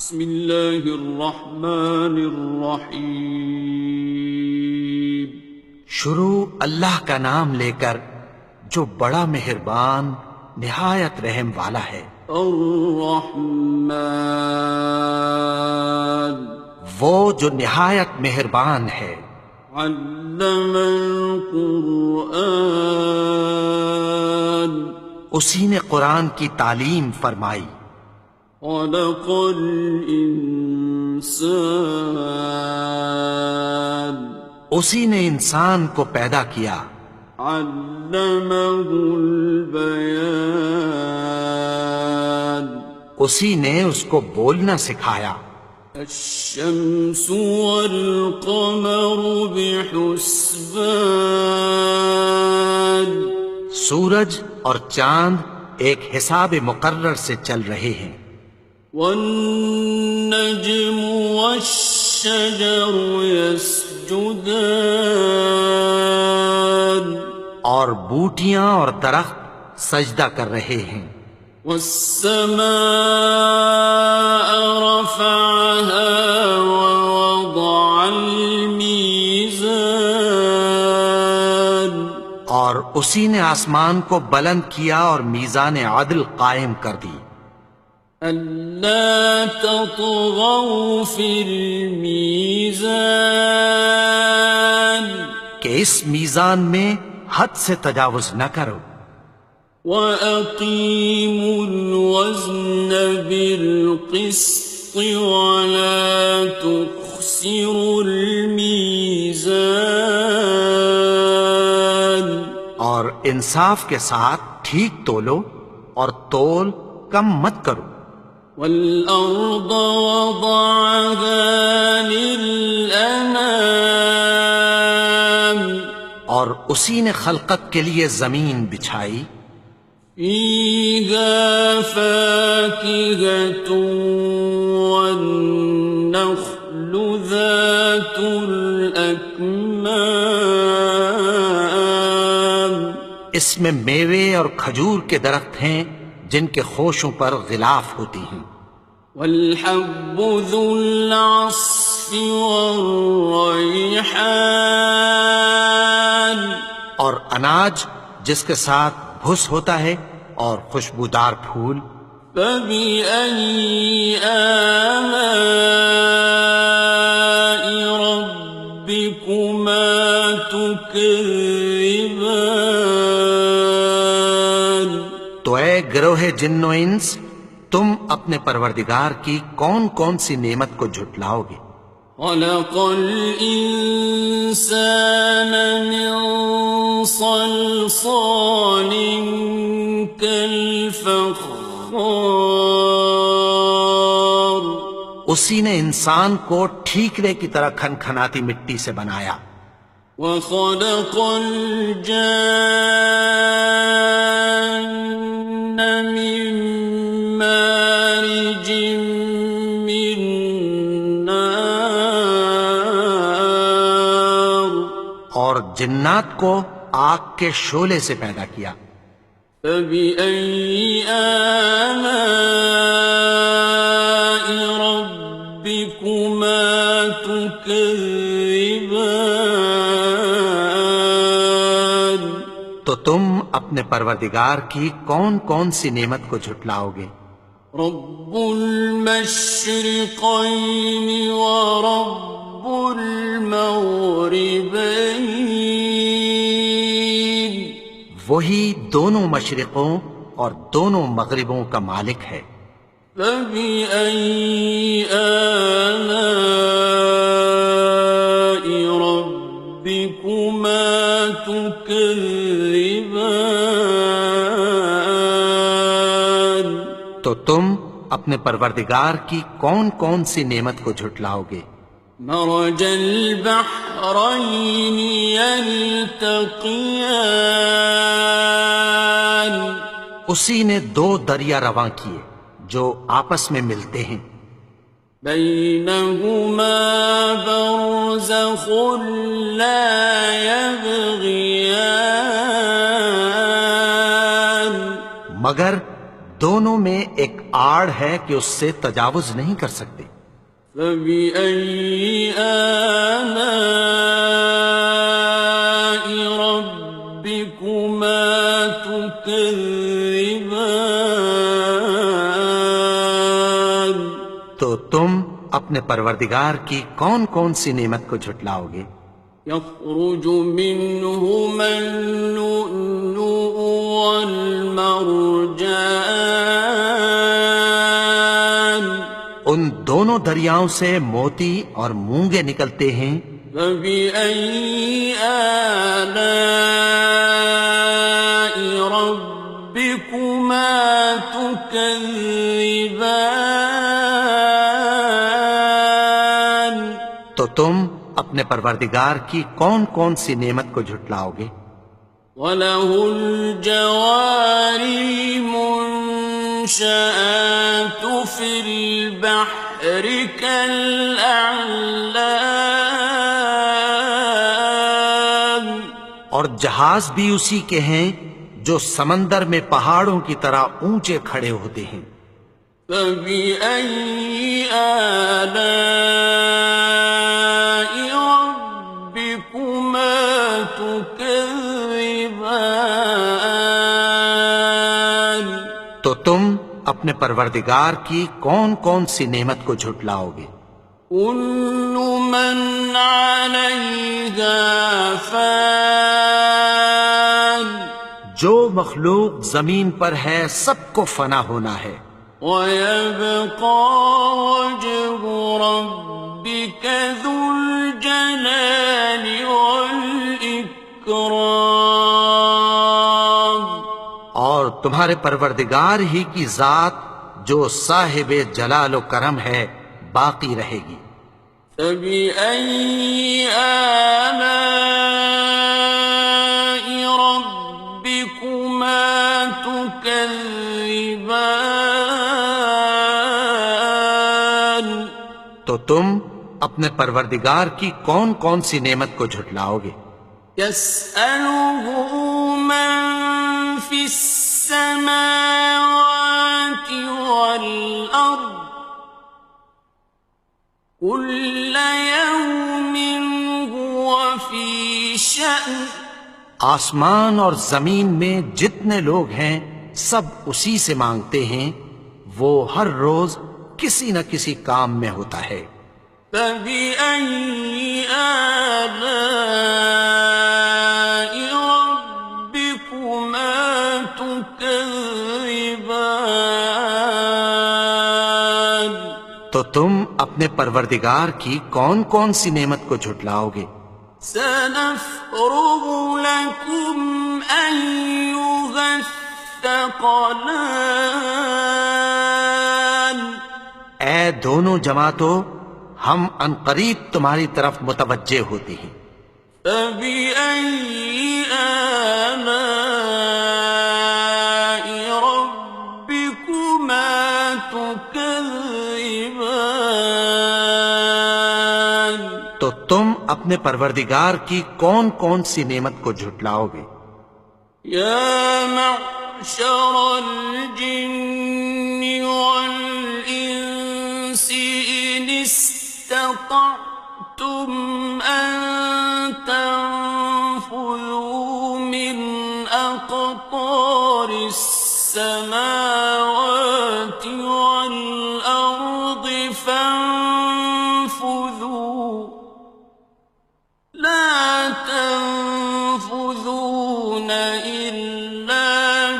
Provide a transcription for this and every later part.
بسم اللہ الرحمن الرحیم۔ شروع اللہ کا نام لے کر جو بڑا مہربان نہایت رحم والا ہے۔ الرحمن وہ جو نہایت مہربان ہے۔ علم القرآن اسی نے قرآن کی تعلیم فرمائی۔ خلق الانسان اسی نے انسان کو پیدا کیا۔ علمہ البیان اسی نے اس کو بولنا سکھایا۔ الشمس والقمر بحسبان سورج اور چاند ایک حساب مقرر سے چل رہے ہیں۔ والنجم والشجر يسجدان اور بوٹیاں اور درخت سجدہ کر رہے ہیں۔ والسماء رفعها ووضع الميزان اور اسی نے آسمان کو بلند کیا اور میزان عدل قائم کر دی۔ ألا تطغوا في الميزان کہ اس میزان میں حد سے تجاوز نہ کرو۔ وَأَقِيمُوا الْوَزْنَ بِالْقِسْطِ وَلَا تُخْسِرُوا الْمِيزَانَ اور انصاف کے ساتھ ٹھیک تولو اور تول کم مت کرو۔ وَالْأَرْضَ وَضَعَهَا لِلْأَنَامِ اور اسی نے خلقت کے لیے زمین بچھائی۔ فِيهَا فَاكِهَةٌ وَالنَّخْلُ ذَاتُ الْأَكْمَامِ اس میں میوے اور کھجور کے درخت ہیں جن کے خوشوں پر غلاف ہوتی ہیں۔ وَالْحَبُّ ذُو الْعَصْفِ وَالرَّيْحَانِ اور اناج جس کے ساتھ بھس ہوتا ہے اور خوشبودار پھول۔ فَبِأَيِّ آلَاءِ رَبِّكُمَا تُكَذِّبَانِ تو اے گروہ جن و انس، تم اپنے پروردگار کی کون کون سی نعمت کو جھٹلاؤ گے؟ خَلَقَ الْإِنسَانَ مِنْ صَلْصَالٍ كَالْفَخَّارِ اسی نے انسان کو ٹھیکرے کی طرح کھنکھناتی مٹی سے بنایا۔ وَخَلَقَ الْجَانَّ مِن مَّارِجٍ مِّن نَّارٍ اور جنات کو آگ کے شعلے سے پیدا کیا۔ فَبِأَيِّ آلَاءِ رَبِّكُمَا تُكَذِّبَانِ تو تم اپنے پروردگار کی کون کون سی نعمت کو جھٹلاؤ گے؟ رب المشرقين ورب المغربين وہی دونوں مشرقوں اور دونوں مغربوں کا مالک ہے۔ فبأي آلاء ربكما تكذبان تو تم اپنے پروردگار کی کون کون سی نعمت کو جھٹلاؤ گے؟ مرج البحرين يلتقيان اسی نے دو دریا رواں کیے جو آپس میں ملتے ہیں۔ بينهما برزخ لا يبغيان مگر دونوں میں ایک آڑ ہے کہ اس سے تجاوز نہیں کر سکتے۔ فبأي آلاء ربكما تكذبان؟ تو تم اپنے پروردگار کی کون کون سی نعمت کو جھٹلاؤ گے؟ يخرج منهما اللؤلؤ والمرجان ان دونوں دریاؤں سے موتی اور مونگے نکلتے ہیں۔ فبأي آلاء ربكما تكذبان؟ تو تم اپنے پروردگار کی کون کون سی نعمت کو جھٹلاؤ گے؟ وَلَهُ الْجَوَارِ الْمُنشَآتُ فِي الْبَحْرِ كَالْأَعْلَامِ، اور جہاز بھی اسی کے ہیں جو سمندر میں پہاڑوں کی طرح اونچے کھڑے ہوتے ہیں۔ فَبِأَيِّ آلَاءِ رَبِّكُمَا تُكَذِّبَانِ؟ تو تم اپنے پروردگار کی کون کون سی نعمت کو جھٹلاؤ گے؟ كُلُّ مَنْ عَلَيْهَا فَانٍ، جو مخلوق زمین پر ہے سب کو فنا ہونا ہے۔ وَيَبْقَى وَجْهُ رَبِّكَ ذُو الْجَلَالِ وَالْإِكْرَامِ، اور تمہارے پروردگار ہی کی ذات جو صاحب جلال و کرم ہے باقی رہے گی۔ فَبِأَيِّ آلَاءِ رَبِّكُمَا تُكَذِّبَانِ؟ تو تم اپنے پروردگار کی کون کون سی نعمت کو جھٹلاؤ گے؟ يَسْأَلُهُ مَن فِي السَّمَاوَاتِ وَالْأَرْضِ كُلَّ يَوْمٍ هُوَ فِي شَأْنٍ، آسمان اور زمین میں جتنے لوگ ہیں سب اسی سے مانگتے ہیں، وہ ہر روز کسی نہ کسی کام میں ہوتا ہے۔ فَبِأَيِّ آلَاءِ رَبِّكُمَا تُكَذِّبَانِ؟ تو تم اپنے پروردگار کی کون کون سی نعمت کو جھٹلاؤ گے؟ سَنَفْرُغُ لَكُمْ أَيُّهَ الثَّقَلَانِ، اے دونوں جماعتوں، ہم عنقریب تمہاری طرف متوجہ ہوتے ہیں۔ فَبِأَيِّ آلَاءِ رَبِّكُمَا تُكَذِّبَانِ؟ تو تم اپنے پروردگار کی کون کون سی نعمت کو جھٹلاؤ گے؟ يَا مَعْشَرَ الْجِنِّ وَالْإِنسِ إِنِ اسْتَطَعْتُمْ أَن تَنفُذُوا مِنْ أَقْطَارِ السَّمَاوَاتِ وَالْأَرْضِ فَانفُذُوا لَا تَنفُذُونَ إِلَّا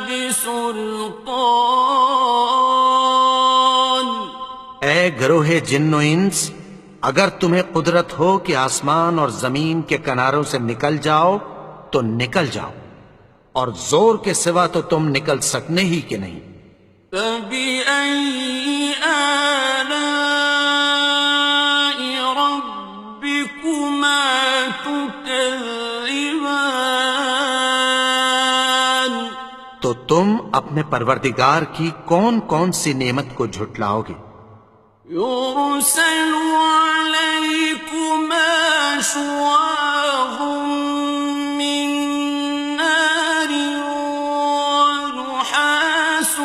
بِسُلْطَانٍ۔ اے گروہ جن و انس، اگر تمہیں قدرت ہو کہ آسمان اور زمین کے کناروں سے نکل جاؤ تو نکل جاؤ، اور زور کے سوا تو تم نکل سکنے ہی کہ نہیں۔ فَبِأَيِّ آلَاءِ رَبِّكُمَا تُكَذِّبَانِ؟ تو تم اپنے پروردگار کی کون کون سی نعمت کو جھٹلاؤ گے؟ يُرْسَلُ عَلَيْكُمَا شُوَاظٌ مِّن نَّارٍ وَنُحَاسٌ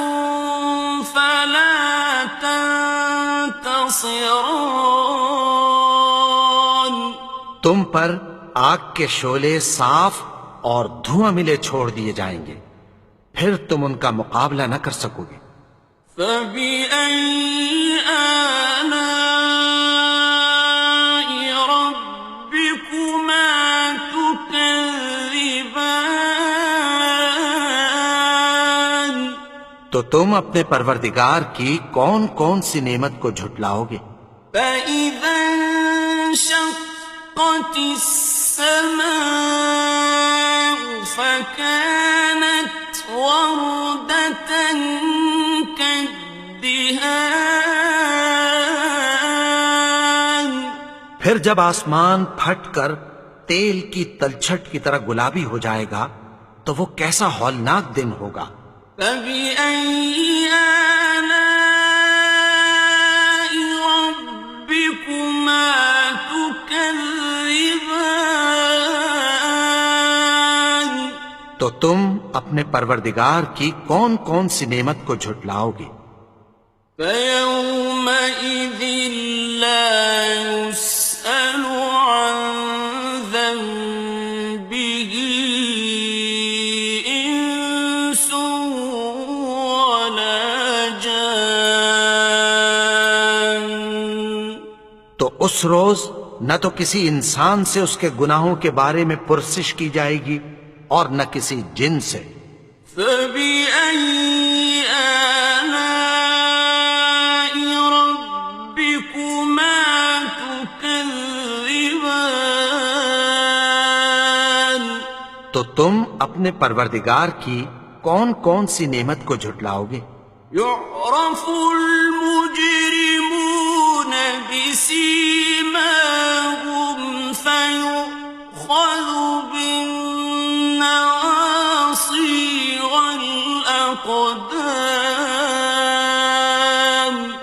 ناصران تم پر آگ کے شعلے صاف اور دھواں ملے چھوڑ دیے جائیں گے، پھر تم ان کا مقابلہ نہ کر سکو گے۔ فبأي آلاء ربكما تكذبان تو تم اپنے پروردگار کی کون کون سی نعمت کو جھٹلاؤ گے؟ فإذا انشقت السماء فكانت وردة كالدهان پھر جب آسمان پھٹ کر تیل کی تلچھٹ کی طرح گلابی ہو جائے گا تو وہ کیسا ہولناک دن ہوگا۔ فبأي آلاء ربكما تكذبان تو تم اپنے پروردگار کی کون کون سی نعمت کو جھٹلاؤ گے؟ فيومئذ لا يسأل عن ذنبه إنس ولا جان تو اس روز نہ تو کسی انسان سے اس کے گناہوں کے بارے میں پرسش کی جائے گی اور نہ کسی جن سے۔ فبأي آلاء ربكما تكذبان تو تم اپنے پروردگار کی کون کون سی نعمت کو جھٹلاؤ گے؟ يعرف المجرمون بسيماهم فيؤخذ بالنواصي والأقدام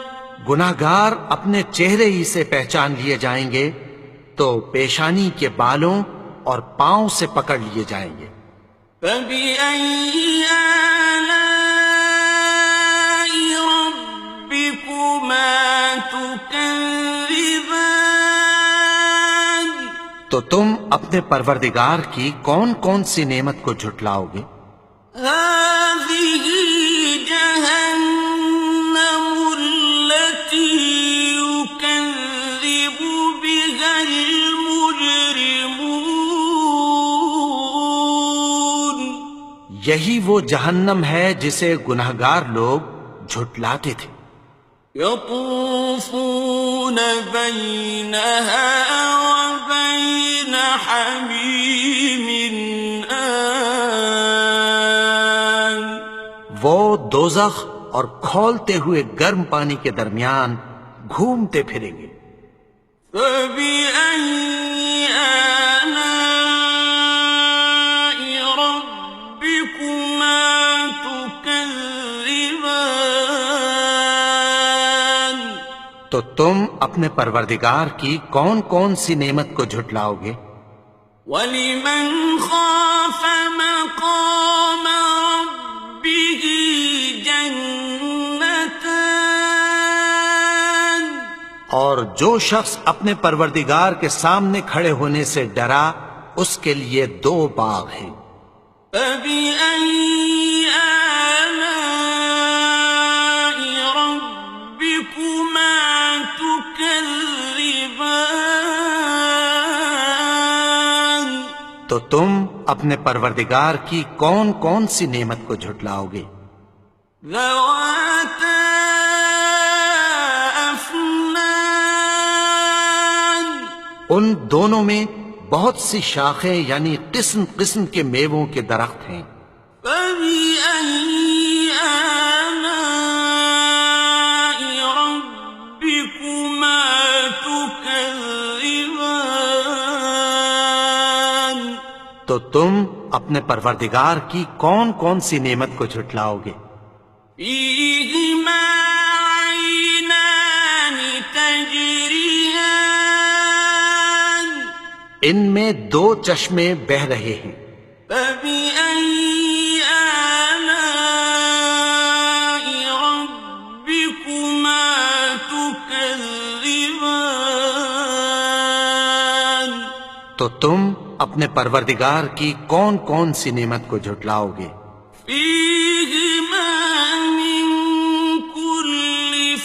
گناہگار اپنے چہرے ہی سے پہچان لیے جائیں گے تو پیشانی کے بالوں اور پاؤں سے پکڑ لیے جائیں گے۔ فبأي آلاء ربكما تكذبان تو تم اپنے پروردگار کی کون کون سی نعمت کو جھٹلاؤ گے؟ هذه جهنم التي يكذب بها المجرمون یہی وہ جہنم ہے جسے گناہگار لوگ جھٹلاتے تھے۔ يطوفون بينها وبين حميم آن وہ دوزخ اور کھولتے ہوئے گرم پانی کے درمیان گھومتے پھریں گے۔ فبأي آلاء ربكما تكذبان تو تم اپنے پروردگار کی کون کون سی نعمت کو جھٹلاؤ گے؟ وَلِمَنْ خَافَ مَقَامَ رَبِّهِ جَنَّتَانِ اور جو شخص اپنے پروردگار کے سامنے کھڑے ہونے سے ڈرا اس کے لیے دو باغ ہیں۔ فَبِأَيِّ آلَاءِ رَبِّكُمَا تُكَذِّبَانِ تو تم اپنے پروردگار کی کون کون سی نعمت کو جھٹلاؤ گے؟ ذَوَاتَا أَفْنَانٍ ان دونوں میں بہت سی شاخیں یعنی قسم قسم کے میووں کے درخت ہیں۔ فَبِأَيِّ آلَاءِ رَبِّكُمَا تُكَذِّبَانِ تو تم اپنے پروردگار کی کون کون سی نعمت کو جھٹلاؤ گے؟ فِيهِمَا عَيْنَانِ تَجْرِيَانِ ان میں دو چشمے بہہ رہے ہیں۔ فَبِأَيِّ آلَاءِ رَبِّكُمَا تُكَذِّبَانِ تو تم اپنے پروردگار کی کون کون سی نعمت کو جھٹلاؤ گے؟ فيهما من كل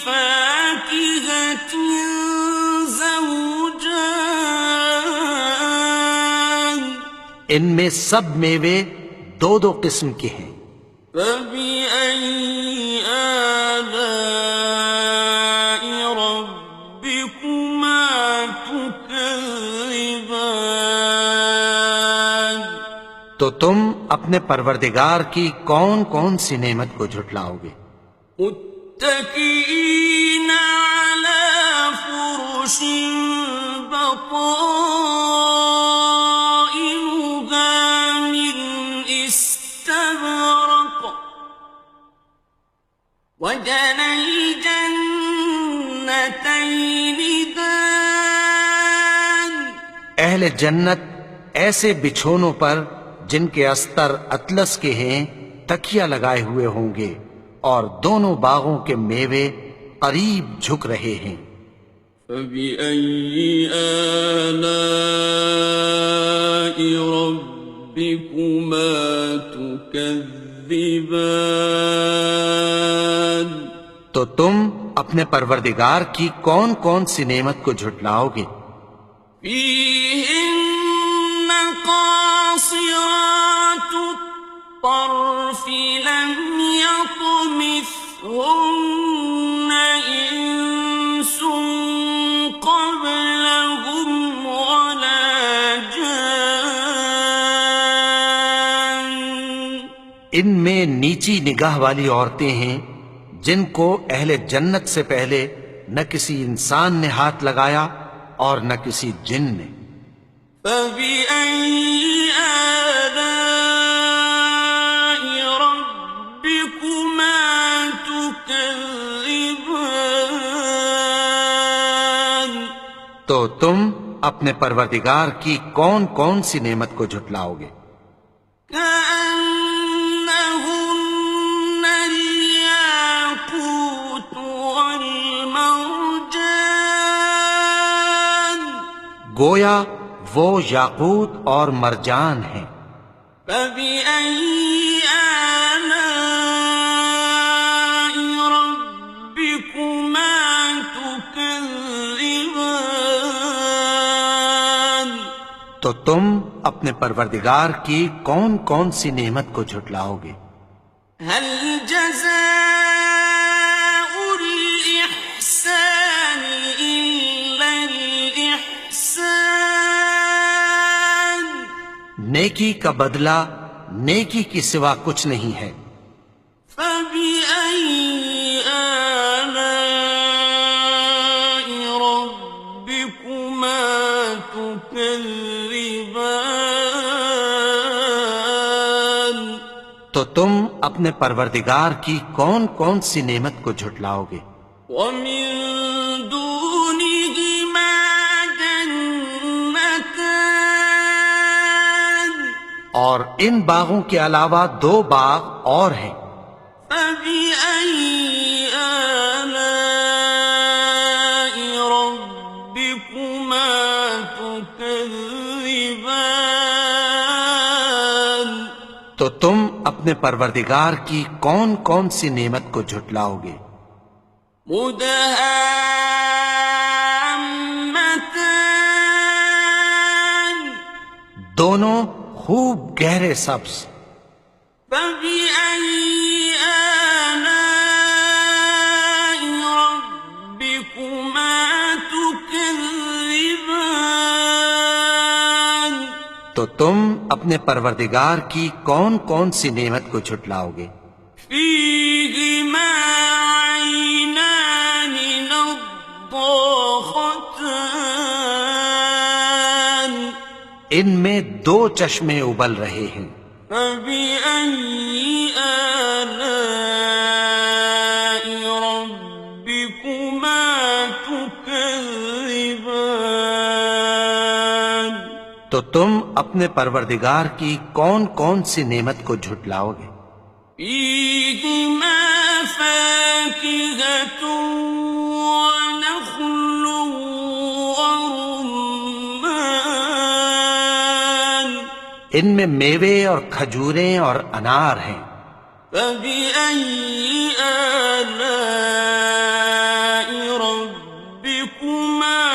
فاكهة زوجان ان میں سب میوے دو دو قسم کے ہیں۔ فبأي آلاء ربكما تكذبان تو تم اپنے پروردگار کی کون کون سی نعمت کو جھٹلاؤ گے؟ متكئين على فرش بطائنها من استبرق وجنى الجنتين دان اہل جنت ایسے بچھونوں پر جن کے استر اطلس کے ہیں تکیہ لگائے ہوئے ہوں گے، اور دونوں باغوں کے میوے قریب جھک رہے ہیں۔ فبأي آلاء ربكما تكذبان تو تم اپنے پروردگار کی کون کون سی نعمت کو جھٹلاؤ گے؟ فيهن قاصرات الطرف لم يطمثهن إنس قبلهم ولا جان ان میں نیچی نگاہ والی عورتیں ہیں جن کو اہل جنت سے پہلے نہ کسی انسان نے ہاتھ لگایا اور نہ کسی جن نے۔ فبأي آلاء ربكما تكذبان تو تم اپنے پروردگار کی کون کون سی نعمت کو جھٹلاؤ گے؟ كأنهن الياقوت والمرجان گویا وہ یاقوت اور مرجان ہیں۔ فبأي آلاء ربكما تكذبان تو تم اپنے پروردگار کی کون کون سی نعمت کو جھٹلاؤ گے؟ هل جزاء الإحسان إلا الإحسان نیکی کا بدلہ نیکی کی سوا کچھ نہیں ہے۔ فبأي آلاء ربكما تكذبان تو تم اپنے پروردگار کی کون کون سی نعمت کو جھٹلاؤ گے؟ ومن دونهما جنتان اور ان باغوں کے علاوہ دو باغ اور ہیں۔ فبأي آلاء ربكما تكذبان تو تم اپنے پروردگار کی کون کون سی نعمت کو جھٹلاؤ گے؟ مدهامتان دونوں خوب گہرے سبز۔ فبأي آلاء ربكما تكذبان تو تم اپنے پروردگار کی کون کون سی نعمت کو جھٹلاؤ گے؟ فيهما عينان نضاختان ان میں دو چشمے ابل رہے ہیں۔ فبأي آلاء ربكما تكذبان تو تم اپنے پروردگار کی کون کون سی نعمت کو جھٹلاؤ گے؟ فيهما فاكهة ونخل ورمان ان میں میوے اور کھجوریں اور انار ہیں۔ فبأي آلاء ربكما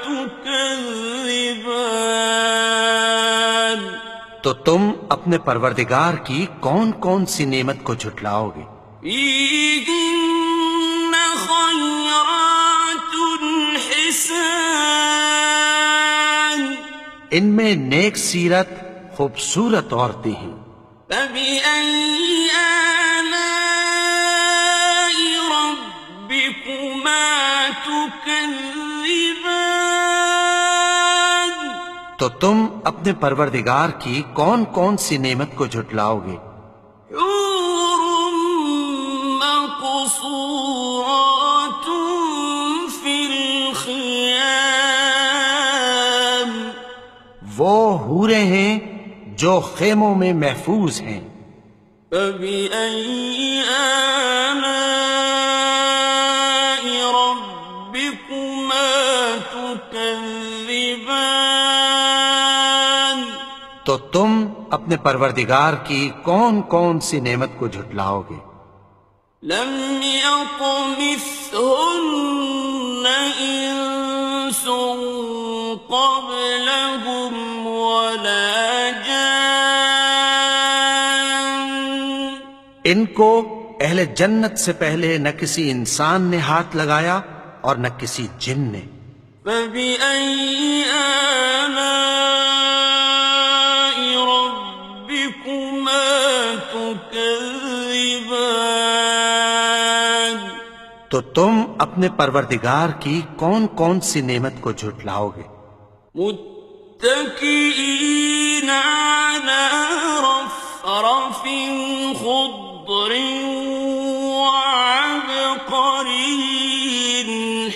تكذبان؟ تو تم اپنے پروردگار کی کون کون سی نعمت کو جھٹلاؤ گے؟ فيهن خيرات حسان، ان میں نیک سیرت خوبصورت عورتیں ہیں۔ فبأي آلاء ربكما تكذبان؟ تو تم اپنے پروردگار کی کون کون سی نعمت کو جھٹلاؤ گے؟ حور مقصورات في الخيام، وہ حوریں ہیں جو خیموں میں محفوظ ہیں۔ فبأي آلاء ربكما تكذبان؟ تو تم اپنے پروردگار کی کون کون سی نعمت کو جھٹلاؤ گے؟ لم يطمثهن إنس قبلهم ولا جان، ان کو اہل جنت سے پہلے نہ کسی انسان نے ہاتھ لگایا اور نہ کسی جن نے۔ فبأي آلاء ربكما تكذبان؟ تو تم اپنے پروردگار کی کون کون سی نعمت کو جھٹلاؤ گے؟ متكئين على رفرف خضر وعبقري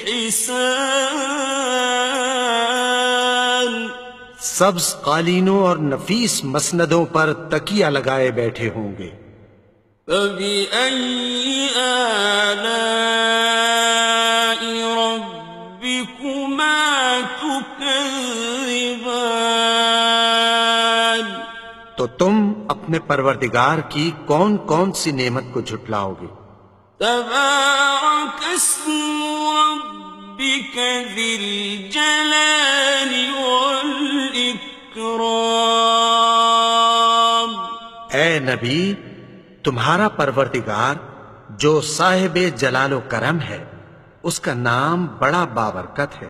حسان، سبز قالینوں اور نفیس مسندوں پر تکیہ لگائے بیٹھے ہوں گے۔ فبأي آلاء ربكما تكذبان؟ تو تم اپنے پروردگار کی کون کون سی نعمت کو جھٹلاؤ گے؟ تبارك اسم ربك ذي الجلال والإكرام۔ اے نبی، تمہارا پروردگار جو صاحب جلال و کرم ہے، اس کا نام بڑا بابرکت ہے۔